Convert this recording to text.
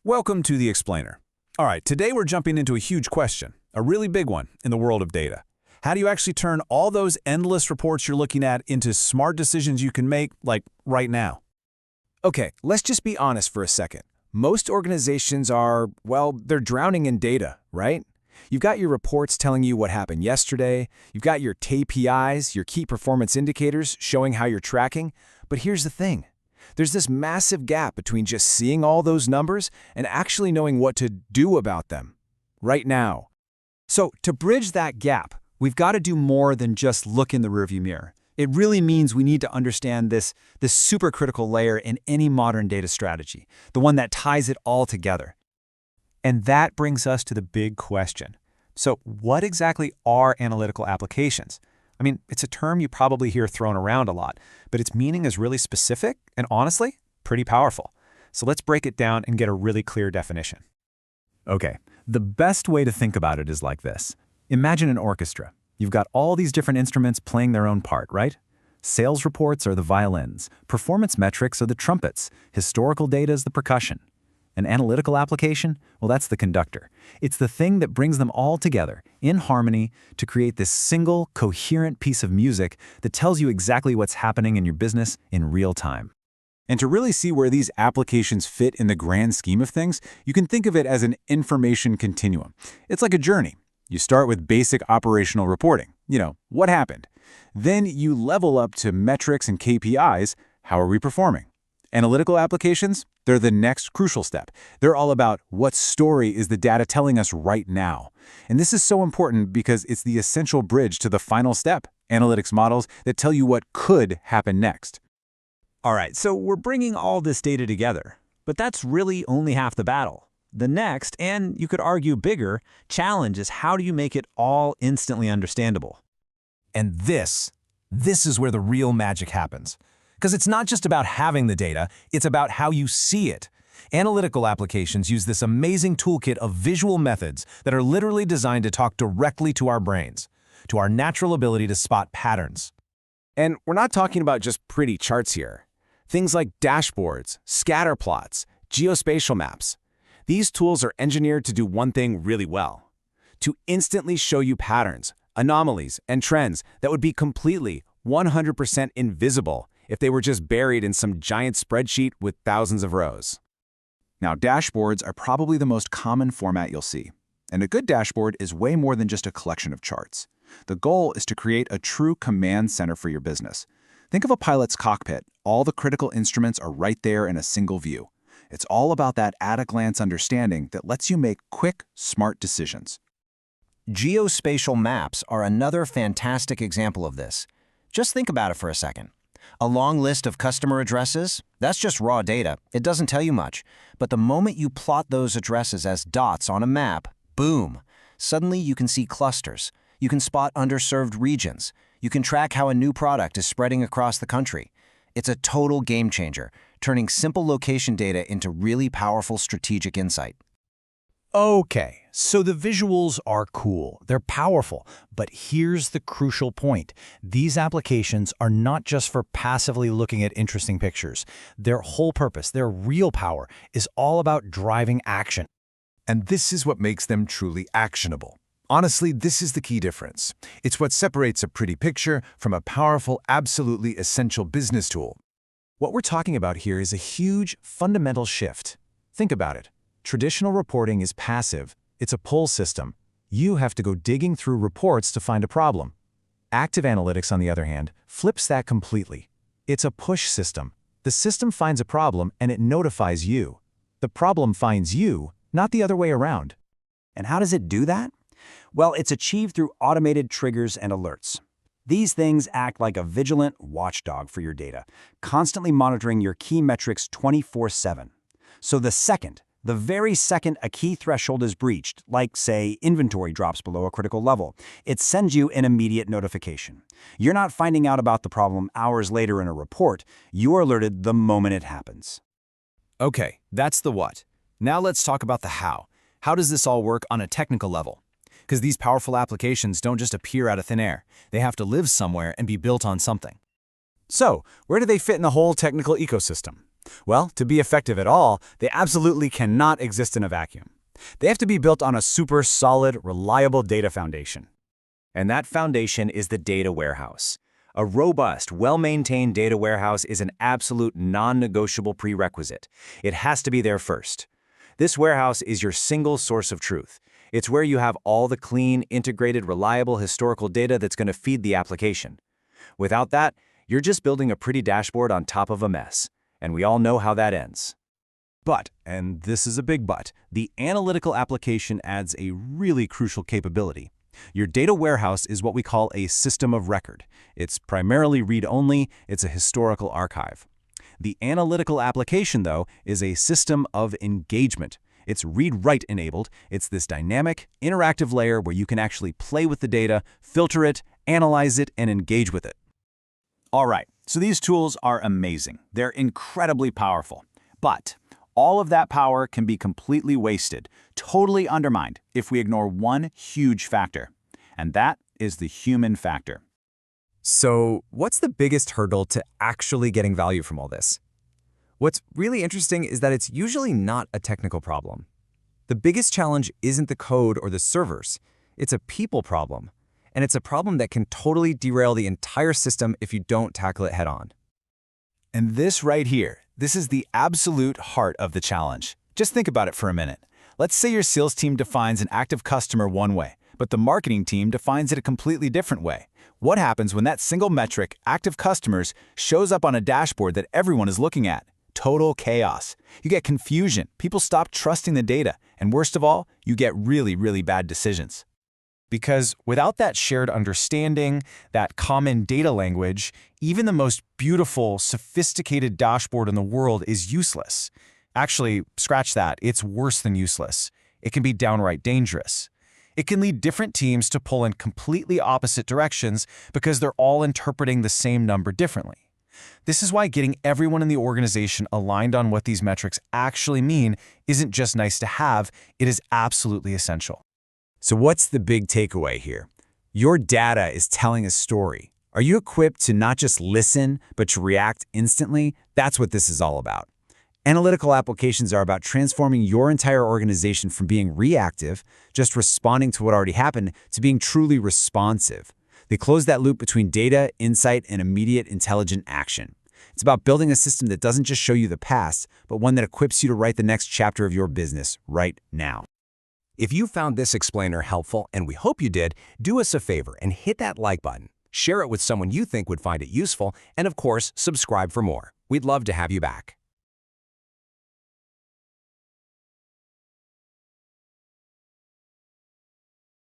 Welcome to The Explainer. All right, today we're jumping into a huge question, a really big one in the world of data. How do you actually turn all those endless reports you're looking at into smart decisions you can make, like right now? Okay, let's just be honest for a second. Most organizations are, well, they're drowning in data, right? You've got your reports telling you what happened yesterday. You've got your KPIs, your key performance indicators showing how you're tracking. But here's the thing. There's this massive gap between just seeing all those numbers and actually knowing what to do about them right now. So to bridge that gap, we've got to do more than just look in the rearview mirror. It really means we need to understand this super critical layer in any modern data strategy, the one that ties it all together. And that brings us to the big question. So what exactly are analytical applications? I mean, it's a term you probably hear thrown around a lot, but its meaning is really specific and honestly, pretty powerful. So let's break it down and get a really clear definition. Okay, the best way to think about it is like this. Imagine an orchestra. You've got all these different instruments playing their own part, right? Sales reports are the violins, performance metrics are the trumpets, historical data is the percussion. An analytical application? Well, that's the conductor. It's the thing that brings them all together, in harmony, to create this single, coherent piece of music that tells you exactly what's happening in your business in real time. And to really see where these applications fit in the grand scheme of things, you can think of it as an information continuum. It's like a journey. You start with basic operational reporting. What happened? Then you level up to metrics and KPIs. How are we performing? Analytical applications, they're the next crucial step. They're all about what story is the data telling us right now. And this is so important because it's the essential bridge to the final step, analytics models that tell you what could happen next. All right, so we're bringing all this data together, but that's really only half the battle. The next, and you could argue bigger, challenge is how do you make it all instantly understandable? And this is where the real magic happens. Because it's not just about having the data, it's about how you see it. Analytical applications use this amazing toolkit of visual methods that are literally designed to talk directly to our brains, to our natural ability to spot patterns. And we're not talking about just pretty charts here. Things like dashboards, scatter plots, geospatial maps. These tools are engineered to do one thing really well: to instantly show you patterns, anomalies, and trends that would be completely, 100% invisible if they were just buried in some giant spreadsheet with thousands of rows. Now, dashboards are probably the most common format you'll see. And a good dashboard is way more than just a collection of charts. The goal is to create a true command center for your business. Think of a pilot's cockpit. All the critical instruments are right there in a single view. It's all about that at-a-glance understanding that lets you make quick, smart decisions. Geospatial maps are another fantastic example of this. Just think about it for a second. A long list of customer addresses, that's just raw data. It doesn't tell you much. But the moment you plot those addresses as dots on a map, boom, suddenly you can see clusters. You can spot underserved regions. You can track how a new product is spreading across the country. It's a total game changer, turning simple location data into really powerful strategic insight. Okay, so the visuals are cool, they're powerful, but here's the crucial point. These applications are not just for passively looking at interesting pictures. Their whole purpose, their real power, is all about driving action. And this is what makes them truly actionable. Honestly, this is the key difference. It's what separates a pretty picture from a powerful, absolutely essential business tool. What we're talking about here is a huge, fundamental shift. Think about it. Traditional reporting is passive. It's a pull system. You have to go digging through reports to find a problem. Active analytics, on the other hand, flips that completely. It's a push system. The system finds a problem and it notifies you. The problem finds you, not the other way around. And how does it do that? Well, it's achieved through automated triggers and alerts. These things act like a vigilant watchdog for your data, constantly monitoring your key metrics 24/7. So the very second a key threshold is breached, like, say, inventory drops below a critical level, it sends you an immediate notification. You're not finding out about the problem hours later in a report. You're alerted the moment it happens. Okay, that's the what. Now let's talk about the how. How does this all work on a technical level? Because these powerful applications don't just appear out of thin air. They have to live somewhere and be built on something. So, where do they fit in the whole technical ecosystem? Well, to be effective at all, they absolutely cannot exist in a vacuum. They have to be built on a super solid, reliable data foundation. And that foundation is the data warehouse. A robust, well-maintained data warehouse is an absolute non-negotiable prerequisite. It has to be there first. This warehouse is your single source of truth. It's where you have all the clean, integrated, reliable historical data that's going to feed the application. Without that, you're just building a pretty dashboard on top of a mess. And we all know how that ends. But, and this is a big but, the analytical application adds a really crucial capability. Your data warehouse is what we call a system of record. It's primarily read-only, it's a historical archive. The analytical application, though, is a system of engagement. It's read-write enabled. It's this dynamic, interactive layer where you can actually play with the data, filter it, analyze it, and engage with it. All right, so these tools are amazing. They're incredibly powerful. But all of that power can be completely wasted, totally undermined, if we ignore one huge factor. And that is the human factor. So, what's the biggest hurdle to actually getting value from all this? What's really interesting is that it's usually not a technical problem. The biggest challenge isn't the code or the servers. It's a people problem. And it's a problem that can totally derail the entire system if you don't tackle it head-on. And this right here, this is the absolute heart of the challenge. Just think about it for a minute. Let's say your sales team defines an active customer one way, but the marketing team defines it a completely different way. What happens when that single metric, active customers, shows up on a dashboard that everyone is looking at? Total chaos. You get confusion, people stop trusting the data, and worst of all, you get really, really bad decisions. Because without that shared understanding, that common data language, even the most beautiful, sophisticated dashboard in the world is useless. Actually, scratch that, it's worse than useless. It can be downright dangerous. It can lead different teams to pull in completely opposite directions because they're all interpreting the same number differently. This is why getting everyone in the organization aligned on what these metrics actually mean isn't just nice to have, it is absolutely essential. So what's the big takeaway here? Your data is telling a story. Are you equipped to not just listen, but to react instantly? That's what this is all about. Analytical applications are about transforming your entire organization from being reactive, just responding to what already happened, to being truly responsive. They close that loop between data, insight, and immediate intelligent action. It's about building a system that doesn't just show you the past, but one that equips you to write the next chapter of your business right now. If you found this explainer helpful, and we hope you did, do us a favor and hit that like button. Share it with someone you think would find it useful, and of course, subscribe for more. We'd love to have you back.